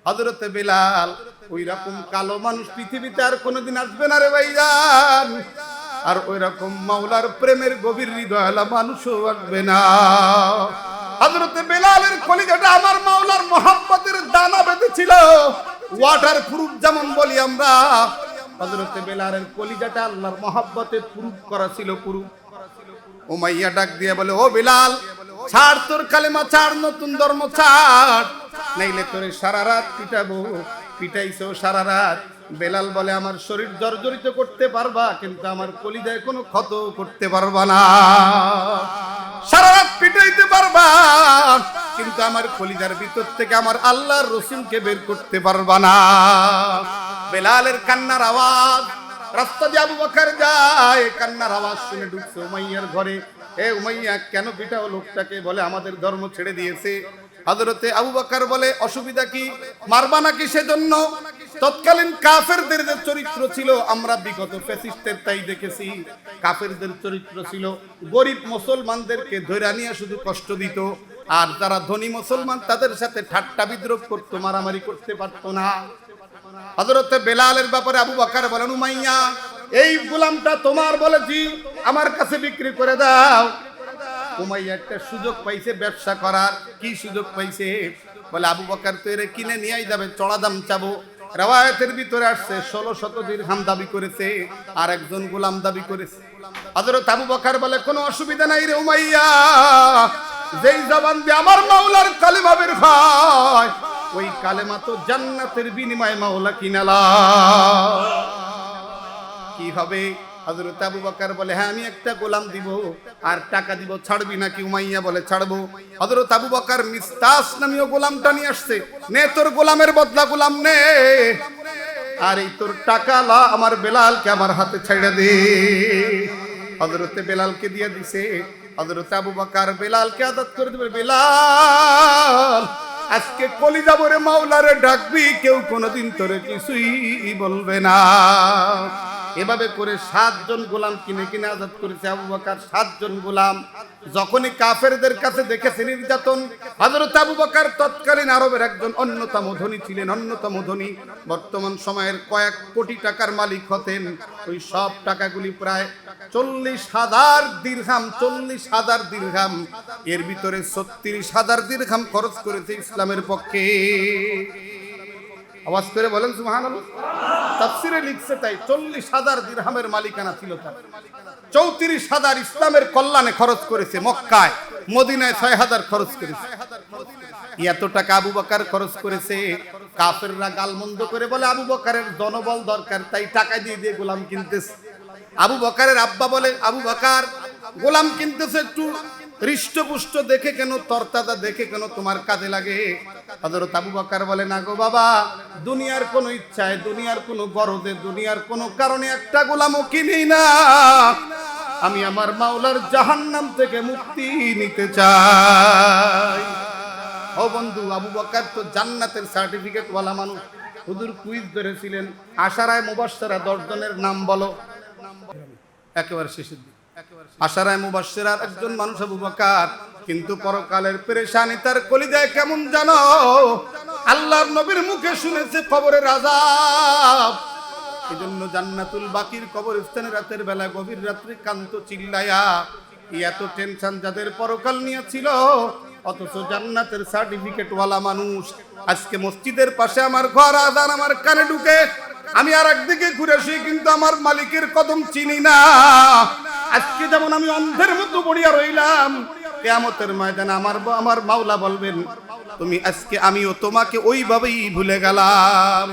হযরতে বেলাল ওই রকম কালো মানুষ পৃথিবীতে আর কোনোদিন আসবে না রে ভাইজান। আর ওই রকম মাওলার প্রেমের গভীর হৃদয়ওয়ালা মানুষও আসবে না। হযরতে বেলালের কলিজাটা আমার মাওলার মহব্বতের দানা বেঁধেছিল, ওয়াটার প্রুফ যেমন বলি আমরা। হযরতে বেলালের কলিজাটা আল্লাহর মহব্বতে প্রুফ করা ছিল, প্রুফ। উমাইয়া ডাক দিয়ে বলে, ও বেলাল, ছাড় তোর কালেমা, ছাড়, নতুন ধর্ম ছাড়, নাইলে তোরে সারা রাত পিটাবো। পিটাইছো সারা রাত। বেলাল বলে, আমার শরীর জর্জরিত করতে পারবা, কিন্তু আমার কলিজায় কোনো ক্ষত করতে পারবা না। সারা রাত পিটাইতে পারবা, কিন্তু আমার কলিজার ভিতর থেকে আমার আল্লাহর রসুলকে বের করতে পারবা না। বেলালের কান্নার আওয়াজ, রাস্তা দিয়ে আবু বকর যায়, কান্নার আওয়াজ শুনে ঢুকছে উমাইয়ার ঘরে। এ উমাইয়া, কেন পিটাও লোকটাকে? বলে, আমাদের ধর্ম ছেড়ে দিয়েছে। হযরতে আবু বকর বলে, অসুবিধা কি, মারবা নাকি? সেজন্য তৎকালীন কাফেরদের যে চরিত্র ছিল, আমরা বিগত ফ্যাসিস্টের তাই দেখেছি। কাফেরদের চরিত্র ছিল গরিব মুসলমানদেরকে ধরে নিয়ে শুধু কষ্ট দিত, আর যারা ধনী মুসলমান তাদের সাথে ঠাট্টা বিদ্রোহ করতো, মারামারি করতে পারতো না। হযরতে বেলালের ব্যাপারে আবু বকর বলেন, উমাইয়া, এই গোলামটা তোমার, বলেছি আমার কাছে বিক্রি করে দাও। উমাইয়া একটা সুযোগ পাইছে ব্যবসা করার। কি সুযোগ পাইছে? বলে, আবু বকর তো এর কিনে নিয়ে যাবে, চড়া দাম চাবো। রওয়ায়াতের ভিতরে আসছে 1600 দিরহাম দাবি করেছে, আর একজন গোলাম দাবি করেছে। হযরত আবু বকর বলে, কোনো অসুবিধা নাই রে উমাইয়া, যেই জবান দিয়ে আমার মাওলার কালেমা বের হয়, ওই কালেমা তো জান্নাতের বিনিময়ে মাওলা কিনালা। কি হবে? হযরত আবু বকর বলে, হ্যাঁ, আমি একটা গোলাম দিব আর টাকা দিব, ছাড়বি নাকি? উমাইয়া বলে, ছাড়বো। হযরত আবু বকর মিস্তাস নামীয় গোলামটা নিয়ে আসছে। নে, তোর গোলামের বদলা গোলাম নে, আর এই তোর টাকা লা, আমার বেলালকে আমার হাতে ছেড়ে দে। হযরতে বেলালকে দিয়ে দিছে। হযরত আবু বকর বেলালকে আদত করে দিবে, বেলাল, আজকে কলিজা ভরে মাওলারে ডাকবি, কেউ কোনোদিন তোরে কিছুই বলবে না। এভাবে করে 7 জন গোলাম কিনে কিনে আজাদ করেছে আবু বকর। 7 জন গোলাম। যখনই কাফেরদের কাছে দেখেছে নির্যাতন, হযরত আবু বকর তৎকালীন আরবের একজন অন্যতম ধনী ছিলেন, অন্যতম ধনী, বর্তমান সময়ের কয়েক কোটি টাকার মালিক হতেন। ওই সব টাকাগুলি প্রায় 40,000 দিরহাম, 40,000 দিরহাম, এর ভিতরে 36,000 দিরহাম খরচ করেছে ইসলামের পক্ষে। আওয়াজ করে বলেন সুবহানাল্লাহ। তাফসিরে লিখছে তাই, 40,000 দিরহামের মালিকানা ছিল তার। 34,000 ইসলামের কল্যাণে খরচ করেছে মক্কায়, মদিনায় 6,000 খরচ করেছে। এত টাকা আবু বকর খরচ করেছে। কাফেররা গালমন্দ করে বলে, আবু বকরের জনবল দরকার, তাই টাকা দিয়ে দিয়ে গোলাম কিনতেছে। আবু বকরের আব্বা বলে, আবু বকর, গোলাম কিনতেছে একটু হৃষ্টপুষ্ট দেখে কেন, তরতাজা দেখে কেন, তোমার কাজে লাগে। হযরত আবু বকর বলে, না গো বাবা, দুনিয়ার কোনো ইচ্ছায়, দুনিয়ার কোনো গরজে, দুনিয়ার কোনো কারণে একটা গোলামও কিনি না। আমি আমার মাওলার জাহান্নাম থেকে মুক্তি নিতে চাই। ও বন্ধু, আবু বকর তো জান্নাতের সার্টিফিকেট ওয়ালা মানুষ। হুজুর কুইজ ধরেছিলেন, আশারায়ে মুবাশশারা 10 জনের নাম বলো। একেবারে শেষের দিকে আশারায়ে মুবাশশিরার একজন মানুষ আবু বকর, কিন্তু পরকালের পেরেশানি তার কলিজায় কেমন জানো? আল্লাহর নবীর মুখে শুনেছে কবরের আযাব। এজন্য জান্নাতুল বাকির কবরস্থানে রাতের বেলা গভীর রাত্রে কান্ত চিল্লায়া, এত টেনশন যাদের পরকাল নিয়ে ছিল, অথচ জান্নাতের সার্টিফিকেট ওয়ালা মানুষ। আজকে মসজিদের পাশে আমার ঘর, আযান আমার কানে ঢুকে, আমি আর একদিকে ঘুরে শুই, কিন্তু আমার মালিকের কদম চিনি না। আজকে যেমন আমি অন্ধের মতো পড়িয়া রইলাম, কিয়ামতের ময়দানে আমার মাওলা বলবেন, তুমি আজকে, আমিও তোমাকে ওইভাবেই ভুলে গেলাম।